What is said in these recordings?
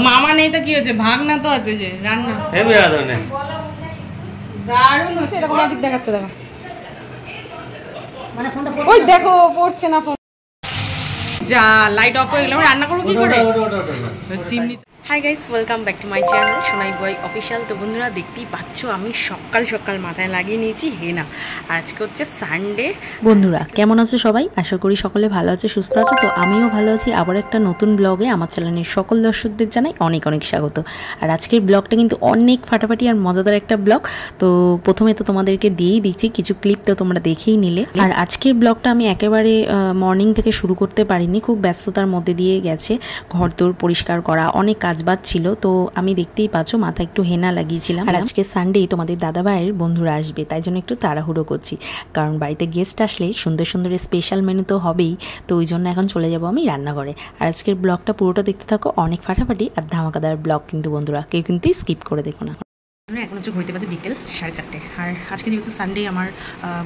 মামা নেই তো কি হয়েছে, ভাগনা তো আছে যে রান্না হেভি রাধনে দারুণ হচ্ছে। এটা ম্যাজিক দেখাচ্ছে, দেখো মানে ফোনটা ওই দেখো পড়ছে না ফোন। যা লাইট অফ হয়ে গেল, রান্না করবো কি করে? Chimney. Hi guys, welcome back to my channel Sonai boy official. তো বন্ধুরা দেখতেই পাচ্ছ আমি সকাল সকাল মাথায় লাগিয়ে নিয়েছি হেনা। আর আজকে হচ্ছে সানডে। বন্ধুরা কেমন আছে সবাই? আশা করি সকলে ভালো আছে, সুস্থ আছে। তো আমিও ভালো আছি। আবার একটা নতুন ব্লগে আমার চ্যানেলের সকল দর্শকদের জানাই অনেক অনেক স্বাগত। আর আজকের ব্লগটা কিন্তু অনেক ফাটাফাটি আর মজাদার একটা ব্লগ। তো প্রথমে তো তোমাদেরকে দিয়েই দিচ্ছি কিছু ক্লিপ, তো তোমরা দেখেই নিলে। আর আজকের ব্লগটা আমি একেবারে মর্নিং থেকে শুরু করতে পারিনি, খুব ব্যস্ততার মধ্যে দিয়ে গেছে। ঘর দোর পরিষ্কার করা, অনেক কাজ ছিল। তো আমি দেখতেই পাচ্ছ মাথায় একটু হেনা লাগিয়েছিলাম। আর আজকে সানডে তোমাদের দাদা ভাইয়ের বন্ধুরা আসবে, তাই জন্য একটু তাড়াহুড়ো করছি, কারণ বাড়িতে গেস্ট আসলে সুন্দর সুন্দর স্পেশাল মেনু তো হবেই। তো ওই জন্য এখন চলে যাব আমি রান্নাঘরে। আর আজকের ব্লগটা পুরোটা দেখতে থাকো, অনেক ফাটাফাটি আর ধামাকাদার ব্লগ কিন্তু বন্ধুরা, কেউ কিন্তু স্কিপ করে দেখো না। এখন হচ্ছে ঘুরতে পারছে বিকেল 4:30। আর আজকে যেহেতু সানডে আমার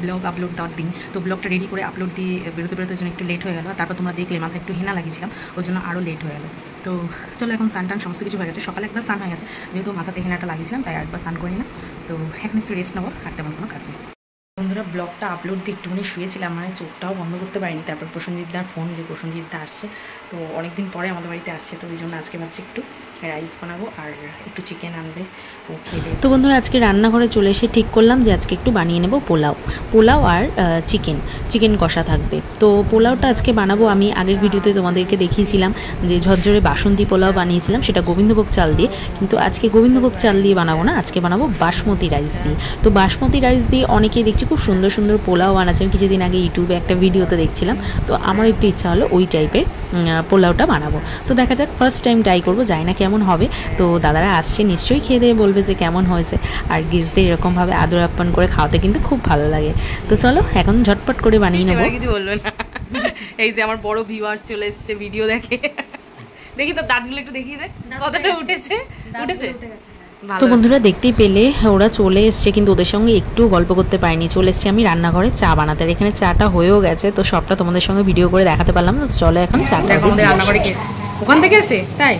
ব্লগ আপলোড দেওয়ার দিন, তো ব্লগটা রেডি করে আপলোড দিয়ে বেরোতে বেরোতে জন্য একটু লেট হয়ে গেল। তারপর তোমরা দেখলে মাথায় একটু হেনা লাগিয়েছিলাম, ওই জন্য আরও লেট হয়ে গেল। তো চলো এখন স্নান টান সমস্ত কিছু হয়ে গেছে, সকালে একবার স্নান হয়ে গেছে, যেহেতু মাথাতে হেনাটা লাগিয়েছিলাম তাই আরেকবার স্নান করি না। তো এখন একটু রেস্ট নেবো, আর তেমন কোনো কাজ নেই। বন্ধুরা ব্লগটা আপলোড দিয়ে একটুখানি শুয়েছিলাম, মানে চোখটাও বন্ধ করতে পারিনি। তারপর প্রসেনজিৎদার ফোন, যে প্রসেনজিৎদা আসছে, তো অনেকদিন পরে আমাদের বাড়িতে আসছে, তো ওই জন্য আজকে ভাবছি একটু রাইস বানাবো আর একটু চিকেন আনবে, ও খেলে। তো বন্ধুরা আজকে রান্নাঘরে চলে এসে ঠিক করলাম যে আজকে একটু বানিয়ে নেব পোলাও আর চিকেন কষা থাকবে। তো পোলাওটা আজকে বানাবো, আমি আগের ভিডিওতে তোমাদেরকে দেখিয়েছিলাম যে ঝরঝরে বাসন্তী পোলাও বানিয়েছিলাম, সেটা গোবিন্দভোগ চাল দিয়ে। কিন্তু আজকে গোবিন্দভোগ চাল দিয়ে বানাবো না, আজকে বানাবো বাসমতি রাইস দিয়ে। তো বাসমতি রাইস দিয়ে অনেকেই দেখছি খুব সুন্দর সুন্দর পোলাও বানাচ্ছেন, কিছুদিন আগে ইউটিউবে একটা ভিডিওতে দেখছিলাম। তো আমার একটু ইচ্ছা হলো ওই টাইপের পোলাওটা বানাবো। তো দেখা যাক, ফার্স্ট টাইম ট্রাই করবো, জানি না কেমন হবে। তো দাদারা আসছে, নিশ্চয়ই খেয়ে দিয়ে বলবে যে কেমন হয়েছে। আর গেস্টদের এরকমভাবে আদর আপ্যায়ন করে খাওয়াতে কিন্তু খুব ভালো লাগে। তো চলো এখন ঝটপট করে বানিয়ে নেবো। কিছু বলবে না। এই যে আমার বড় ভিউয়ার্স চলে এসছে, ভিডিও দেখে। দেখি তো দাঁতগুলো একটু দেখিয়ে দে, কতটা উঠেছে। তো বন্ধুরা দেখতেই পেলে ওরা চলে এসছে, কিন্তু ওদের সঙ্গে একটু গল্প করতে পারিনি। চলে এসছি আমি রান্নাঘরে চা বানাতে, আর এখানে চাটা হয়েও গেছে। তো সবটা তোমাদের সঙ্গে ভিডিও করে দেখাতে পারলাম না। চলো এখন চা দেখো আমাদের রান্নাঘরে কে ওখান থেকে আসে, তাই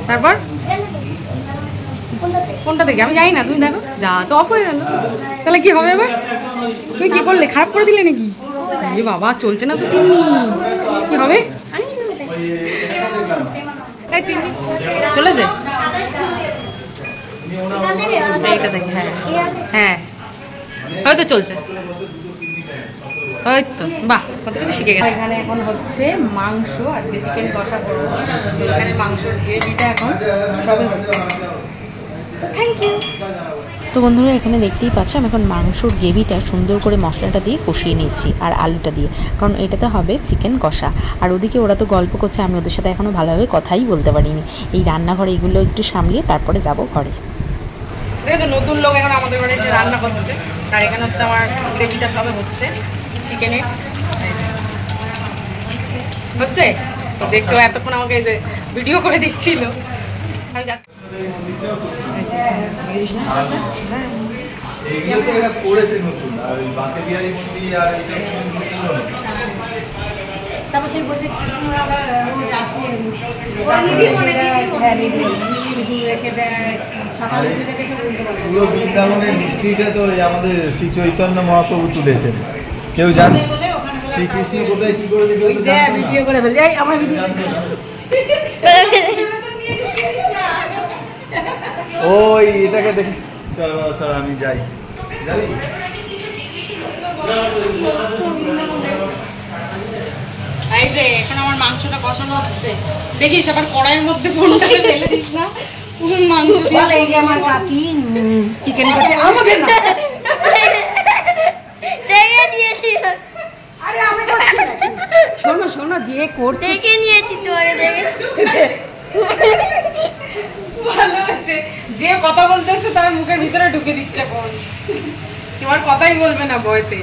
তারপর কোনটা থেকে আমি জানি না, তুমি দেখো। যা তো অফ হয়ে গেল, তাহলে কি হবে এবার? তুমি কি করলে, খারাপ করে দিলে নাকি? আরে বাবা, চলছে না তো চিমনি, কি হবে? চিমনি চলেছে এইটা দেখে, হ্যাঁ হ্যাঁ হয়তো চলছে, হয়তো। বাহ, কত কিছু শিখে গেছে। এখানে এখন হচ্ছে মাংস, আজকে চিকেন কষা করবো। তো এখানে মাংসর গ্রেভিটা এখন সবে হচ্ছে। Thank you. তো বন্ধুরা এখানে দেখতেই পাচ্ছ আমি এখন মাংসর গ্রেভিটা সুন্দর করে মশলাটা দিয়ে কষিয়ে নিচ্ছি, আর আলুটা দিয়ে, কারণ এটাতে হবে চিকেন কষা। আর ওদিকে ওরা তো গল্প করছে, আমি ওদের সাথে এখনও ভালোভাবে কথাই বলতে পারিনি। এই রান্নাঘরে এগুলো একটু সামলিয়ে তারপরে যাব ঘরে। দেখো নতুন লোক এখন আমাদের বাড়ি এসে রান্না করছে, আর এখানে হচ্ছে আমার গ্রেভিটা সবে হচ্ছে চিকেনের হচ্ছে। তো দেখছো এতক্ষণ আমাকে ভিডিও করে দিচ্ছিল। আমি তারপর সেই বলছে কৃষ্ণরাধা রোজ আসে, পুরো বৃন্দাবনের মিষ্টিটা তো আমাদের শ্রী চৈতন্য মহাপ্রভু তুলেছেন। কেউ জানে শ্রীকৃষ্ণ কোথায় কি করে ভিডিও করে ফেলছে, আমার ভিডিও ওই এটাকে দেখি। চলো স্যার আমি যাই যাই। এই যে এখন আমার মাংসটা কষানো হচ্ছে, দেখিস আবার কড়াইয়ের মধ্যে ফোনটা ফেলে দিস না। মাংস দিয়ে এই যে আমার কাকি চিকেন করছে, আমাকে না দেখে নিয়েছি। আরে আমি করছি না, শোনো শোনো, যে করছে দেখে নিয়েছি, তোমাকে দেখে ভালো আছে। যে কথা বলতেছে তার মুখের ভিতরে ঢুকে দিচ্ছে ফোন, তোমার কথাই বলবে না বইতে।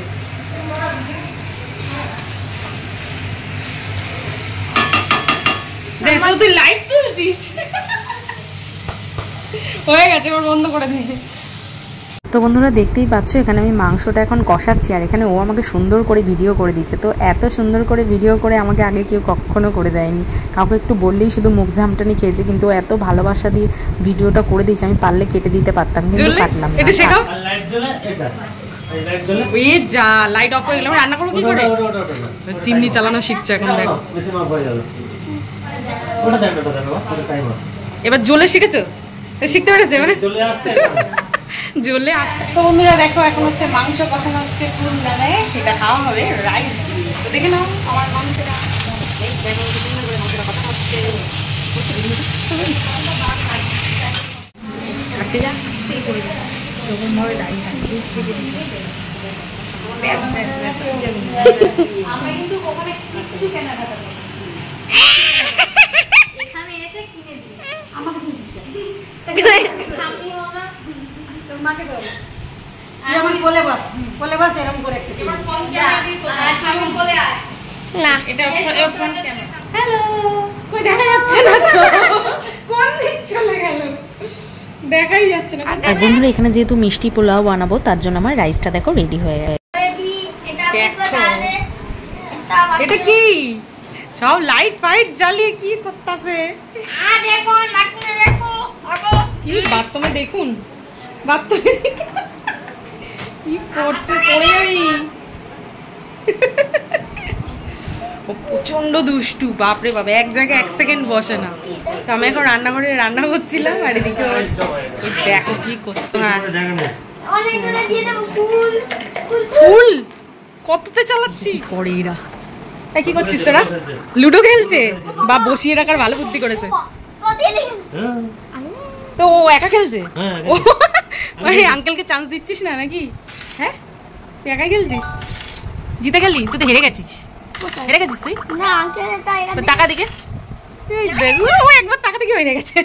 তুই লাইট তুলছিস, হয়ে গেছে, এবার বন্ধ করে দিয়ে। তো তো বন্ধুরা দেখতেই পাচ্ছ এখানে আমি মাংসটা এখন কষাচ্ছি, আর এখানে ও আমাকে সুন্দর করে ভিডিও করে দিচ্ছে। তো এত সুন্দর করে ভিডিও করে আমাকে আগে কেউ কখনো করে দেয়নি, কাউকে একটু বললেই শুধু মুখ ঝামটানি খেয়েছে, কিন্তু ও এত ভালোবাসা দিয়ে ভিডিওটা করে দিয়েছে। আমি পারলে কেটে দিতে পারতাম, কিন্তু কাটলাম না। এটা শেখাও। ওই যা লাইট অফ হয়ে গেল, রান্না করবো কি করে? চিমনি চালানো শিখছে এখন, দেখো। এবার জ্বলে শিখেছো, শিখতে পেরেছে মানে জ্বলে আসতে। তো বন্ধুরা দেখো এখন হচ্ছে মাংস কষানো হচ্ছে ফুল দানে, সেটা খাওয়া হবে রাইস। তো দেখে নাও আমার মাংসটা আচ্ছা যা ভাবে দাঁড়িয়ে আমরা কিন্তু ওখানে কিছু কেনাকাটা করি। এখানে এসে কিনে দিই আমাকে কিনছিস আমি না তোর মাকে দাও যেমন কোলে বস এরকম করে একটু এবার ফোন ক্যামেরা দিয়ে তো আমি বলে আয় না এটা ফোন ক্যামেরা। হ্যালো কই দেখা যাচ্ছে না তো, কোন দিক চলে গেল দেখাই যাচ্ছে না। আর বন্ধুরা এখানে যেহেতু মিষ্টি পোলাও বানাবো, তার জন্য আমার রাইসটা দেখো রেডি হয়ে গেছে। এটা কি সব লাইট ফাইট জ্বালিয়ে কি করতেছে? কি বাথরুমে দেখুন, বাথরুমে কি করছে, পড়ে যাবি। ও প্রচন্ড দুষ্টু, বাপরে বাবা, এক জায়গায় 1 সেকেন্ড বসে না। তো আমি এখন রান্নাঘরে রান্না করছিলাম, আর এদিকে দেখো কি করতে। হ্যাঁ ফুল কততে চালাচ্ছি করে এরা। কি করছিস তোরা? লুডো খেলছে বা বসিয়ে রাখার ভালো বুদ্ধি করেছে। তো ও একা খেলছে, মানে আঙ্কেলকে চান্স দিচ্ছিস না নাকি? হ্যাঁ তুই একাই খেলছিস, জিতে গেলি, তুই তো হেরে গেছিস। হেরে গেছিস তুই না আঙ্কেল, টাকা দিকে ও একবার টাকা দিকে হেরে গেছে।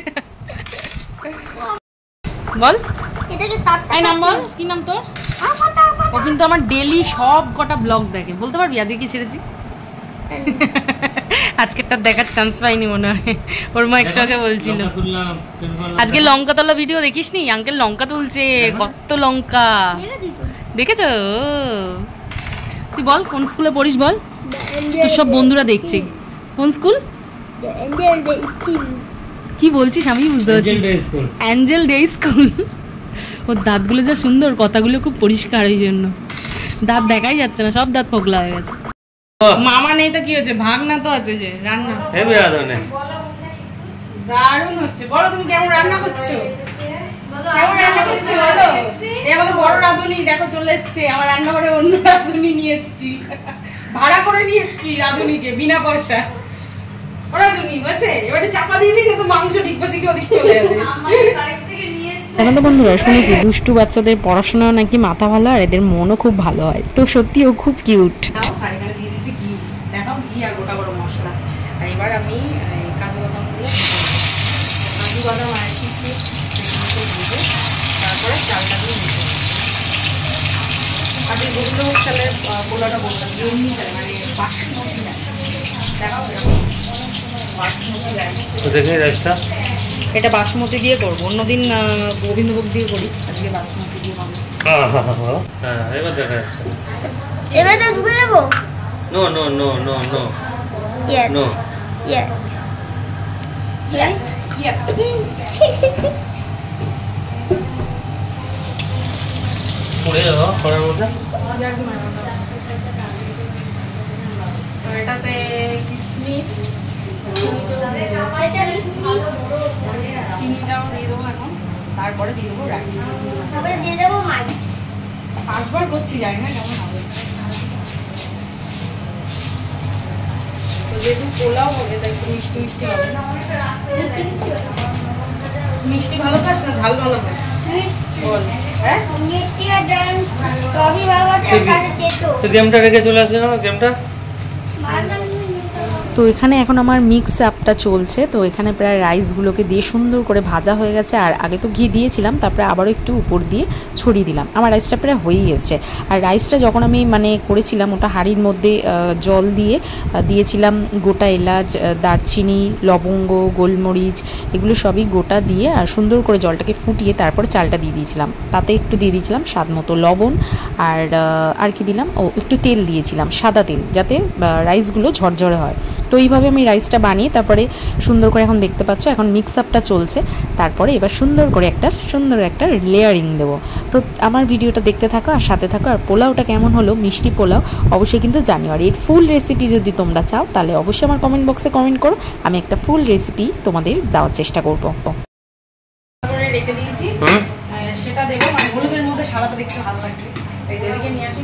বল এই নাম বল, কি নাম তোর? ও কিন্তু আমার ডেলি সব কটা ব্লগ দেখে, বলতে পারবি আজকে কি ছেড়েছি? আজকেরটা দেখার চান্স পাইনি মনে হয়, ওর মা একটু আগে বলছিল। আজকে লঙ্কা তোলা ভিডিও দেখিস নি? আঙ্কেল লঙ্কা তুলছে, কত লঙ্কা দেখেছো? তুই বল কোন স্কুলে পড়িস বল, তোর সব বন্ধুরা দেখছে। কোন স্কুল? কি বলছিস আমি বুঝতে পারছি। Angel day school. ওর দাঁতগুলো যা সুন্দর, কথাগুলো খুব পরিষ্কার, ওই জন্য দাঁত দেখাই যাচ্ছে না, সব দাঁত ফোকলা হয়ে গেছে। মামা নেই তো কি হয়েছে, ভাগনা তো আছে যে রান্না দারুণ হচ্ছে। বলো তুমি কেমন রান্না করছো, কেমন রান্না করছো বলো। আমাদের বড় রাঁধুনি দেখো চলে এসছে আমার রান্নাঘরে, অন্য রাঁধুনি নিয়ে এসছি, ভাড়া করে নিয়ে এসছি রাঁধুনিকে বিনা পয়সা। ওরা রাঁধুনি হয়েছে, এবারে চাপা দিয়ে দিই তো মাংস ঠিক বসে কি ওদিক চলে যাবে। এখন তো বন্ধুরা শুনেছি দুষ্টু বাচ্চাদের পড়াশোনা নাকি মাথা ভালো, আর এদের মনও খুব ভালো হয়। তো সত্যি ও খুব কিউট। দিয়ে দিচ্ছি ঘি, দেখাও ঘি আর গোটা গরম মশলা। আর এবার আমি কাজু বাদামগুলো, কাজু বাদাম আর কিশমিশ দিয়ে তারপরে চালটা দিয়ে নিতে হবে। আজকে গোবিন্দভোগ চালের পোলাওটা বললাম যে এমনি চাল, মানে বাসমতি না, দেখাও বাসমতি রাইসটা। এটা বাসমতি দিয়ে করবো, অন্যদিন গোবিন্দভোগ দিয়ে করি, আজকে বাসমতি দিয়ে হবে। এবার দেখা যাচ্ছে। এবার তো ঢুকে দেবো। No no no no no no পড়ে যাবো করার মধ্যে। এটাতে কিশমিশ চিনিটাও দিয়ে দেবো এখন, তারপরে দিয়ে দেবো রাইস, তারপরে দিয়ে দেবো মাছ। 5 বার করছি, জানি না কেমন হবে। তো যেহেতু পোলাও হবে তাই একটু মিষ্টি মিষ্টি হবে। মিষ্টি ভালো খাস না ঝাল ভালো খাস বল? হ্যাঁ মিষ্টি আর ডাল সবই ভালো আছে, আর কাছে তেতো। তো গেমটা রেখে চলে আসবে না, গেমটা তো এখানে এখন আমার মিক্স আপটা চলছে। তো এখানে প্রায় রাইসগুলোকে দিয়ে সুন্দর করে ভাজা হয়ে গেছে, আর আগে তো ঘি দিয়েছিলাম, তারপরে আবারও একটু উপর দিয়ে ছড়িয়ে দিলাম। আমার রাইসটা প্রায় হয়েই গেছে। আর রাইসটা যখন আমি করেছিলাম ওটা হাঁড়ির মধ্যে জল দিয়ে দিয়েছিলাম গোটা এলাচ, দারচিনি, লবঙ্গ, গোলমরিচ, এগুলো সবই গোটা দিয়ে আর সুন্দর করে জলটাকে ফুটিয়ে তারপরে চালটা দিয়ে দিয়েছিলাম। তাতে একটু দিয়ে দিয়েছিলাম স্বাদ মতো লবণ, আর কি দিলাম, একটু তেল দিয়েছিলাম, সাদা তেল, যাতে রাইসগুলো ঝরঝরে হয়। তো এইভাবে আমি রাইসটা বানিয়ে তারপরে সুন্দর করে এখন দেখতে পাচ্ছ এখন মিক্স আপটা চলছে। তারপরে এবার সুন্দর একটা লেয়ারিং দেবো। তো আমার ভিডিওটা দেখতে থাকো আর সাথে থাকো। আর পোলাওটা কেমন হলো, মিষ্টি পোলাও, অবশ্যই কিন্তু জানিও। আর এর ফুল রেসিপি যদি তোমরা চাও তাহলে অবশ্যই আমার কমেন্ট বক্সে কমেন্ট করো, আমি একটা ফুল রেসিপি তোমাদের দেওয়ার চেষ্টা করবো। রেখে দিয়েছি, সেটা দেবো, হলুদের মধ্যে সাদাটা দেখতে ভালো লাগবে। এই যেদিকে নিয়ে আসি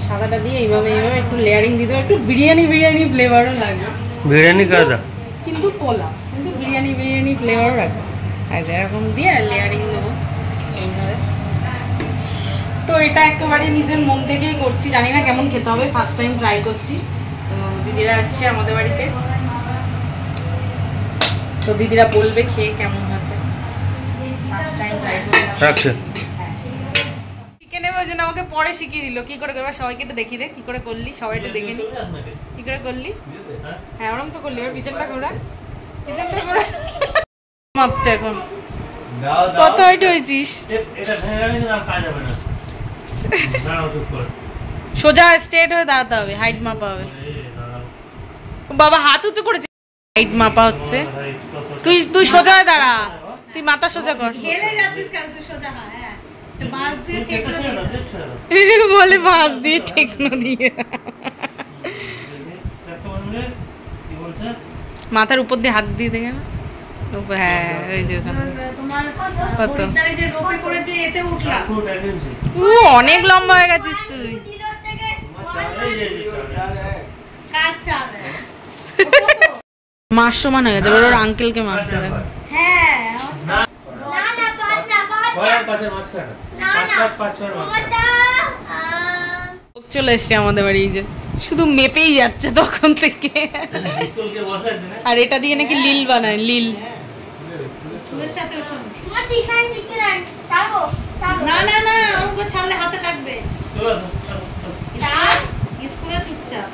সাদাটা দিয়ে এইভাবে একটু লেয়ারিং দিতে হবে, একটু বিরিয়ানি ফ্লেভারও লাগবে। বিরিয়ানি কাদা কিন্তু পোলাও কিন্তু বিরিয়ানি ফ্লেভারও রাখবে। আর এরকম দিয়ে লেয়ারিং দেবো এইভাবে। তো এটা একেবারে নিজের মন থেকেই করছি, জানি না কেমন খেতে হবে, ফার্স্ট টাইম ট্রাই করছি। তো দিদিরা আসছে আমাদের বাড়িতে, তো দিদিরা বলবে খেয়ে কেমন হয়েছে। ফার্স্ট টাইম ট্রাই করছি। চিকেনে ওই জন্য আমাকে পরে শিখিয়ে দিল কি করে করবে। সবাইকে একটু দেখিয়ে দে কি করে করলি, সবাই একটু দেখে নি কি করে করলি। হ্যাঁ ওরকম তো করলি, ওর পিছনটা ঘোরা মাপছে এখন। কত হাইট হয়েছিস? সোজা স্ট্রেট হয়ে দাঁড়াতে হবে, হাইট মাপা হবে। বাবা হাত উঁচু করেছে, হাইট মাপা হচ্ছে। তুই সোজা হয়ে দাঁড়া, তুই মাথা সোজা কর। বলে বাঁশ দিয়ে ঠেকনো দিয়ে মাথার উপর দিয়ে হাত দিয়ে দেখে না। হ্যাঁ ওই যে কত অনেক লম্বা হয়ে গেছিস তুই। মাস সমান হয়ে গেছে, ওর আঙ্কেলকে মাপছে দেখো। চলে এসছে আমাদের বাড়ি, যে শুধু মেপেই যাচ্ছে তখন থেকে। আর এটা দিয়ে নাকি লিল বানায়, লিল। না না না ওর ছাড়লে হাতে লাগবে। স্কুলে চুপচাপ।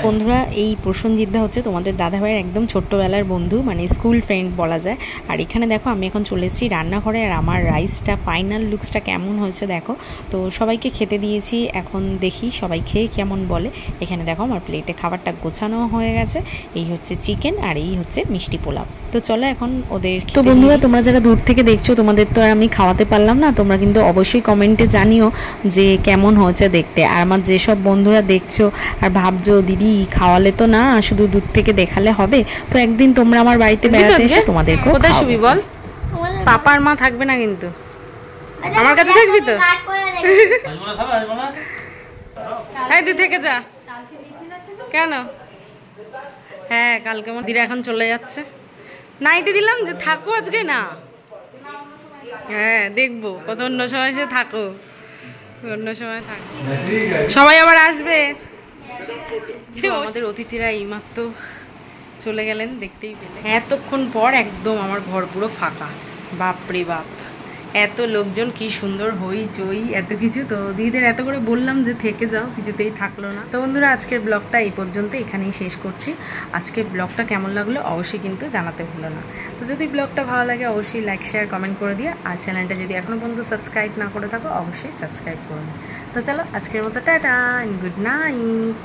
বন্ধুরা, এই প্রসেনজিৎদা হচ্ছে তোমাদের দাদাভাইয়ের একদম ছোট্টবেলার বন্ধু, স্কুল ফ্রেন্ড বলা যায়। আর এখানে দেখো আমি এখন চলে এসেছি রান্নাঘরে, আর আমার রাইসটা ফাইনাল লুকসটা কেমন হয়েছে দেখো। তো সবাইকে খেতে দিয়েছি, এখন দেখি সবাই খেয়ে কেমন বলে। এখানে দেখো আমার প্লেটে খাবারটা গোছানো হয়ে গেছে। এই হচ্ছে চিকেন আর এই হচ্ছে মিষ্টি পোলাও। তো চলো এখন ওদের। তো বন্ধুরা, তোমরা যারা দূর থেকে দেখছো তোমাদের তো আর আমি খাওয়াতে পারলাম না, তোমরা কিন্তু অবশ্যই কমেন্টে জানিও যে কেমন হয়েছে দেখতে। আর আমার যেসব বন্ধুরা দেখছো আর ভাবছো দিদি খাওয়ালে তো না, শুধু দূর থেকে দেখালে হবে, তো একদিন তোমরা আমার বাড়িতে বেড়াতে এসে তোমাদেরকে কোথায় শুবি বল? পাপার মা থাকবে না কিন্তু, আমার কাছে থাকবি তো। এই তুই থেকে যা। কেন? হ্যাঁ কালকে আমার দিদা এখন চলে যাচ্ছে। নাইটে দিলাম যে থাকো আজকে না। হ্যাঁ দেখবো কত অন্য সময় সে থাকো, অন্য সময় থাকো, সবাই আবার আসবে। আমাদের অতিথিরা এইমাত্র চলে গেলেন, দেখতেই পেলে। এতক্ষণ পর একদম আমার ঘর পুরো ফাঁকা। বাপরে বাপ, এত লোকজন, কি সুন্দর হইচই, এত কিছু। তো দিদিদের এত করে বললাম যে থেকে যাও, কিছুতেই থাকলো না। তো বন্ধুরা, আজকের ব্লগটা এই পর্যন্ত এখানেই শেষ করছি। আজকের ব্লগটা কেমন লাগলো অবশ্যই কিন্তু জানাতে ভুলো না। তো যদি ব্লগটা ভালো লাগে অবশ্যই লাইক শেয়ার কমেন্ট করে দিও। আর চ্যানেলটা যদি এখনও পর্যন্ত সাবস্ক্রাইব না করে থাকো অবশ্যই সাবস্ক্রাইব করুন। তো চলো আজকের মতো টাটা, গুড নাইট।